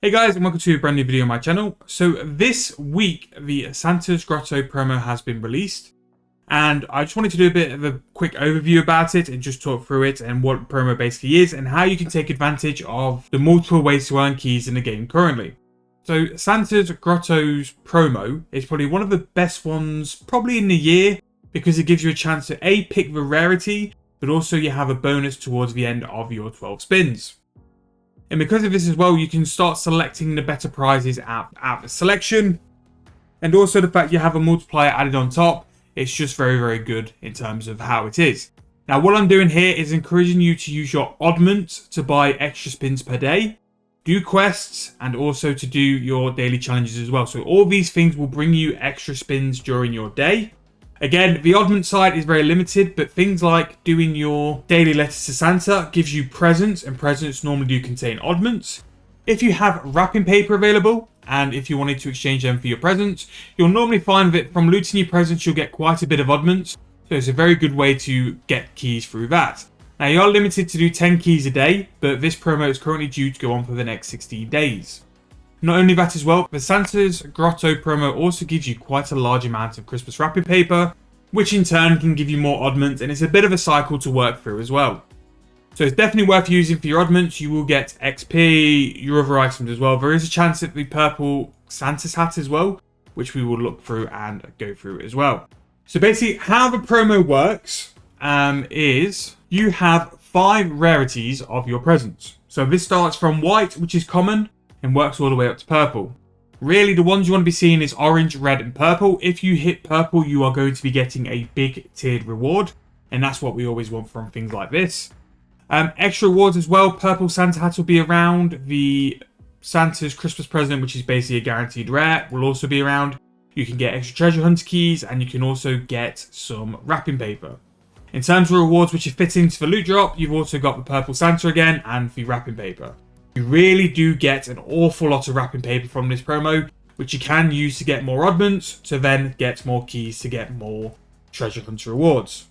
Hey guys, and welcome to a brand new video on my channel. So this week, the Santa's Grotto promo has been released, and I just wanted to do a bit of a quick overview about it and just talk through it and what promo basically is and how you can take advantage of the multiple ways to earn keys in the game currently. So Santa's Grotto's promo is probably one of the best ones probably in the year because it gives you a chance to A, pick the rarity, but also you have a bonus towards the end of your 12 spins. And because of this as well, you can start selecting the better prizes at the selection. And also the fact you have a multiplier added on top, it's just very, very good in terms of how it is. Now, what I'm doing here is encouraging you to use your Oddments to buy extra spins per day, do quests, and also to do your daily challenges as well. So all these things will bring you extra spins during your day. Again, the Oddment side is very limited, but things like doing your daily letters to Santa gives you presents, and presents normally do contain Oddments. If you have wrapping paper available, and if you wanted to exchange them for your presents, you'll normally find that from looting your presents, you'll get quite a bit of Oddments, so it's a very good way to get keys through that. Now, you are limited to do 10 keys a day, but this promo is currently due to go on for the next 16 days. Not only that as well, the Santa's Grotto promo also gives you quite a large amount of Christmas wrapping paper, which in turn can give you more Oddments, and it's a bit of a cycle to work through as well. So it's definitely worth using for your Oddments. You will get XP, your other items as well. There is a chance at the purple Santa's hat as well, which we will look through and go through as well. So basically how the promo works is you have 5 rarities of your presents. So this starts from white, which is common, and works all the way up to purple. Really, the ones you want to be seeing is orange, red, and purple. If you hit purple, you are going to be getting a big tiered reward, and that's what we always want from things like this. Extra rewards as well. Purple Santa hat will be around. The Santa's Christmas present, which is basically a guaranteed rare, will also be around. You can get extra treasure hunter keys, and you can also get some wrapping paper. In terms of rewards which are fit into the loot drop, you've also got the purple Santa again and the wrapping paper. You really do get an awful lot of wrapping paper from this promo, which you can use to get more Oddments, to then get more keys to get more treasure hunter rewards.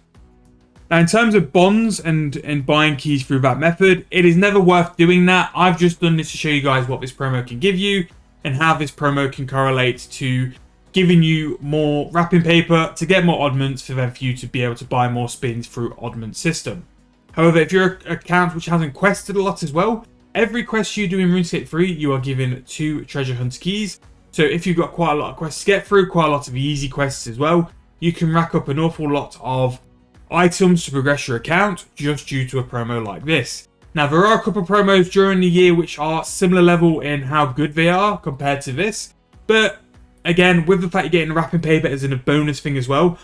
Now, in terms of bonds and buying keys through that method, it is never worth doing that. I've just done this to show you guys what this promo can give you and how this promo can correlate to giving you more wrapping paper to get more Oddments for you to be able to buy more spins through Oddment system. However, if you're an account which hasn't quested a lot as well, every quest you do in Runescape 3, you are given 2 treasure hunt keys. So if you've got quite a lot of quests to get through, quite a lot of easy quests as well, you can rack up an awful lot of items to progress your account just due to a promo like this. Now, there are a couple of promos during the year which are similar level in how good they are compared to this. But again, with the fact you're getting wrapping paper as a bonus thing as well,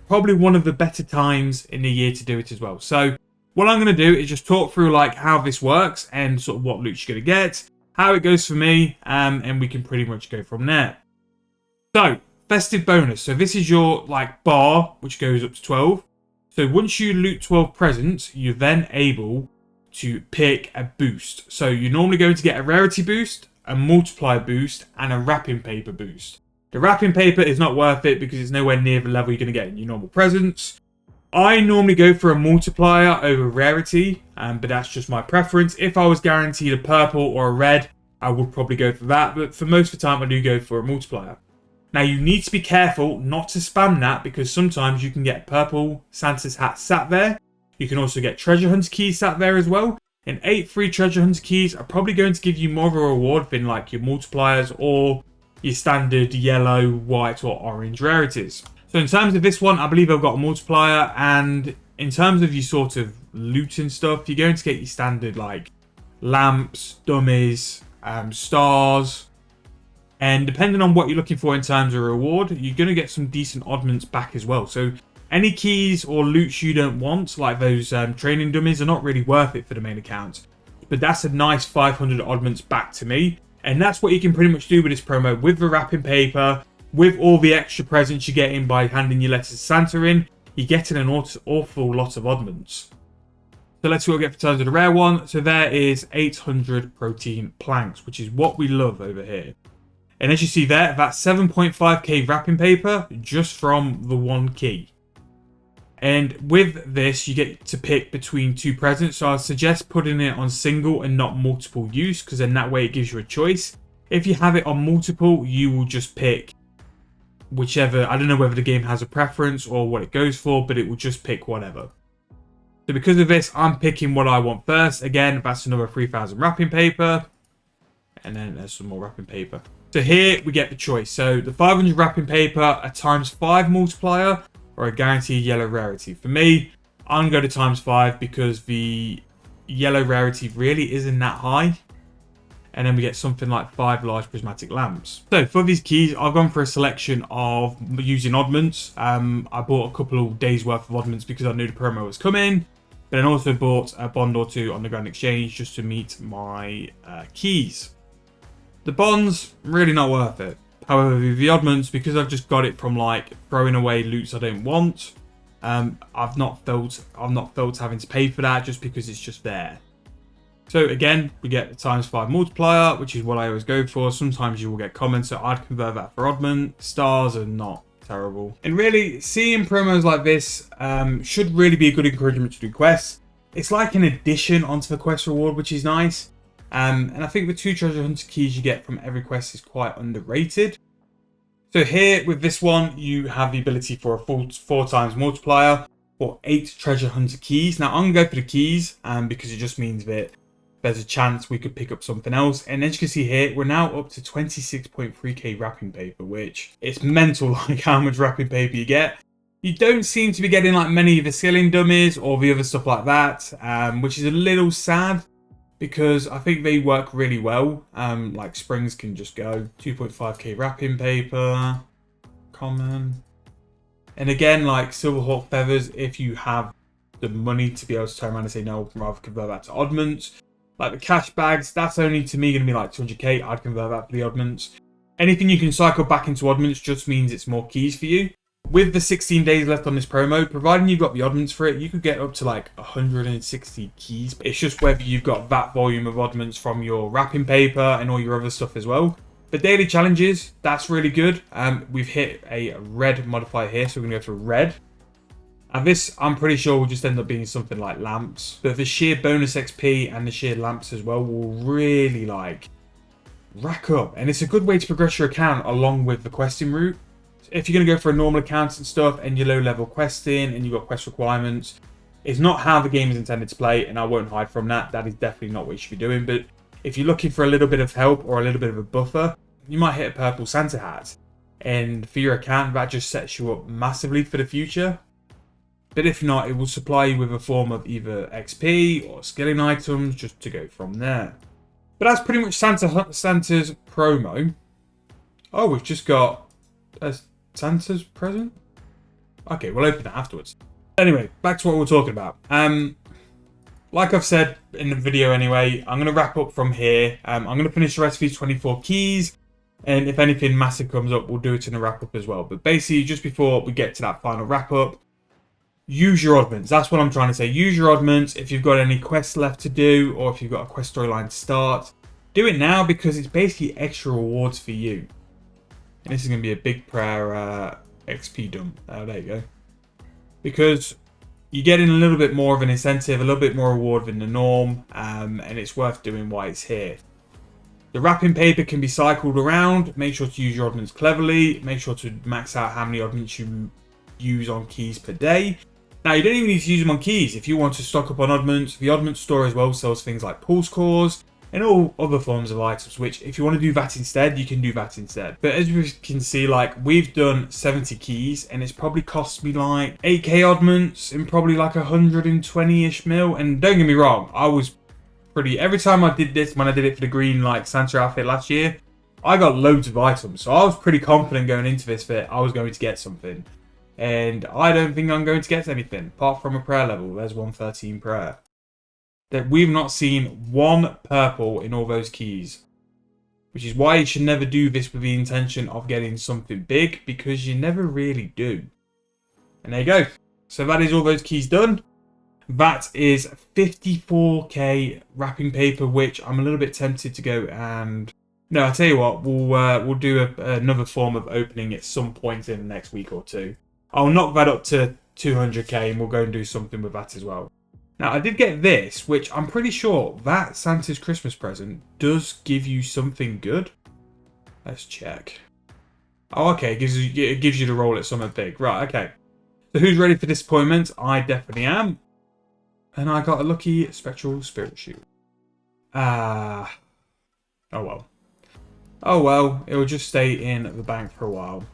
probably one of the better times in the year to do it as well. So what I'm going to do is just talk through like how this works and sort of what loot you're going to get, how it goes for me, and we can pretty much go from there. So, festive bonus. So this is your like bar, which goes up to 12. So once you loot 12 presents, you're then able to pick a boost. So you're normally going to get a rarity boost, a multiplier boost, and a wrapping paper boost. The wrapping paper is not worth it because it's nowhere near the level you're going to get in your normal presents. I normally go for a multiplier over rarity, but that's just my preference. If I was guaranteed a purple or a red, I would probably go for that, but for most of the time I do go for a multiplier. Now, you need to be careful not to spam that because sometimes you can get purple Santa's hat sat there. You can also get treasure hunter keys sat there as well, and 8 free treasure hunter keys are probably going to give you more of a reward than like your multipliers or your standard yellow, white, or orange rarities. So in terms of this one, I believe I've got a multiplier, and in terms of your sort of loot and stuff, you're going to get your standard like lamps, dummies, stars, and depending on what you're looking for in terms of reward, you're going to get some decent Oddments back as well. So any keys or loot you don't want, like those training dummies, are not really worth it for the main account. But that's a nice 500 Oddments back to me, and that's what you can pretty much do with this promo with the wrapping paper. With all the extra presents you're getting by handing your letters to Santa in, you're getting an awful lot of Oddments. So let's see what we get in terms of the rare one. So there is 800 protein planks, which is what we love over here. And as you see there, that's 7.5k wrapping paper just from the one key. And with this, you get to pick between 2 presents. So I suggest putting it on single and not multiple use, because then that way it gives you a choice. If you have it on multiple, you will just pick whichever. I don't know whether the game has a preference or what it goes for, but it will just pick whatever. So because of this, I'm picking what I want first. Again, that's another 3,000 wrapping paper. And then there's some more wrapping paper. So here we get the choice. So the 500 wrapping paper, a ×5 multiplier, or a guaranteed yellow rarity. For me, I'm going to go to ×5 because the yellow rarity really isn't that high. And then we get something like 5 large prismatic lamps. So for these keys, I've gone for a selection of using oddments. I bought a couple of days worth of oddments because I knew the promo was coming. But then also bought a bond or 2 on the Grand Exchange just to meet my keys. The bonds, really not worth it. However, the oddments, because I've just got it from like throwing away loots I don't want, I've not felt having to pay for that just because it's just there. So again, we get the ×5 multiplier, which is what I always go for. Sometimes you will get comments, so I'd convert that for oddment. Stars are not terrible. And really, seeing promos like this should really be a good encouragement to do quests. It's like an addition onto the quest reward, which is nice. And I think the 2 treasure hunter keys you get from every quest is quite underrated. So here with this one, you have the ability for a full 4x multiplier or 8 treasure hunter keys. Now I'm going to go for the keys because it just means that there's a chance we could pick up something else. And as you can see here, we're now up to 26.3k wrapping paper, which it's mental like how much wrapping paper you get. You don't seem to be getting like many of the ceiling dummies or the other stuff like that, which is a little sad. Because I think they work really well. Like springs can just go. 2.5k wrapping paper. Common. And again, like Silverhawk feathers, if you have the money to be able to turn around and say no, I'd rather convert that to oddments. Like the cash bags, that's only to me going to be like 200k. I'd convert that for the oddments. Anything you can cycle back into oddments just means it's more keys for you. With the 16 days left on this promo, providing you've got the oddments for it, you could get up to like 160 keys. It's just whether you've got that volume of oddments from your wrapping paper and all your other stuff as well. The daily challenges, that's really good. We've hit a red modifier here, so we're going to go for red. And this, I'm pretty sure, will just end up being something like lamps. But the sheer bonus XP and the sheer lamps as well will really like rack up. And it's a good way to progress your account along with the questing route. If you're going to go for a normal account and stuff and your low level questing and you've got quest requirements, it's not how the game is intended to play, and I won't hide from that. That is definitely not what you should be doing. But if you're looking for a little bit of help or a little bit of a buffer, you might hit a purple Santa hat. And for your account, that just sets you up massively for the future. But if not, it will supply you with a form of either XP or skilling items just to go from there. But that's pretty much Santa's promo. Oh, we've just got a Santa's present? Okay, we'll open it afterwards. Anyway, back to what we're talking about. Like I've said in the video anyway, I'm going to wrap up from here. I'm going to finish the rest of these 24 keys. And if anything massive comes up, we'll do it in a wrap up as well. But basically, just before we get to that final wrap up, use your oddments. That's what I'm trying to say. Use your oddments. If you've got any quests left to do, or if you've got a quest storyline to start, do it now because it's basically extra rewards for you. And this is going to be a big prayer XP dump. There you go. Because you're getting a little bit more of an incentive, a little bit more reward than the norm, and it's worth doing while it's here. The wrapping paper can be cycled around. Make sure to use your oddments cleverly. Make sure to max out how many oddments you use on keys per day. Now, you don't even need to use them on keys. If you want to stock up on oddments, the oddment store as well sells things like pulse cores and all other forms of items, which if you want to do that instead, you can do that instead. But as you can see, like we've done 70 keys and it's probably cost me like 8k oddments and probably like 120-ish mil. And don't get me wrong, I was pretty, every time I did this, when I did it for the green like Santa outfit last year, I got loads of items. So I was pretty confident going into this that I was going to get something. And I don't think I'm going to get anything apart from a prayer level. There's 113 prayer. That we've not seen one purple in all those keys. Which is why you should never do this with the intention of getting something big, because you never really do. And there you go. So that is all those keys done. That is 54k wrapping paper, which I'm a little bit tempted to go and... No, I'll tell you what, we'll do another form of opening at some point in the next week or two. I'll knock that up to 200k, and we'll go and do something with that as well. Now, I did get this, which I'm pretty sure that Santa's Christmas present does give you something good. Let's check. Oh, okay, it gives you the roll at something big. Right, okay. So who's ready for disappointment? I definitely am. And I got a lucky spectral spirit shoot. Oh well. Oh well, it will just stay in the bank for a while.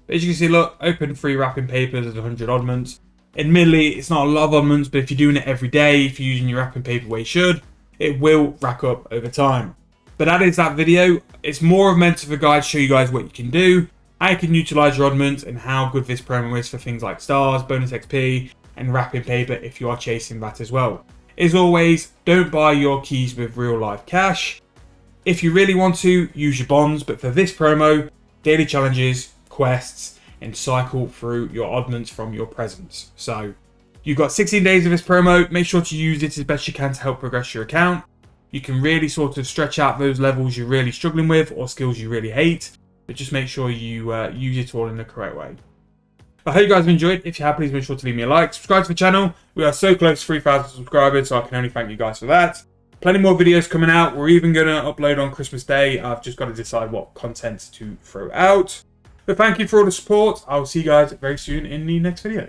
But as you can see, look, open 3 wrapping papers at 100 oddments. Admittedly, it's not a lot of oddments, but if you're doing it every day, if you're using your wrapping paper where you should, it will rack up over time. But that is that video. It's more of meant of a guide to show you guys what you can do, how you can utilize your oddments, and how good this promo is for things like stars, bonus XP, and wrapping paper if you are chasing that as well. As always, don't buy your keys with real life cash. If you really want to, use your bonds, but for this promo, daily challenges, quests, and cycle through your oddments from your presents. So you've got 16 days of this promo. Make sure to use it as best you can to help progress your account. You can really sort of stretch out those levels you're really struggling with or skills you really hate, but just make sure you use it all in the correct way. I hope you guys have enjoyed. If you have, please make sure to leave me a like. Subscribe to the channel. We are so close to 3,000 subscribers, so I can only thank you guys for that. Plenty more videos coming out. We're even going to upload on Christmas Day. I've just got to decide what content to throw out. But thank you for all the support. I'll see you guys very soon in the next video.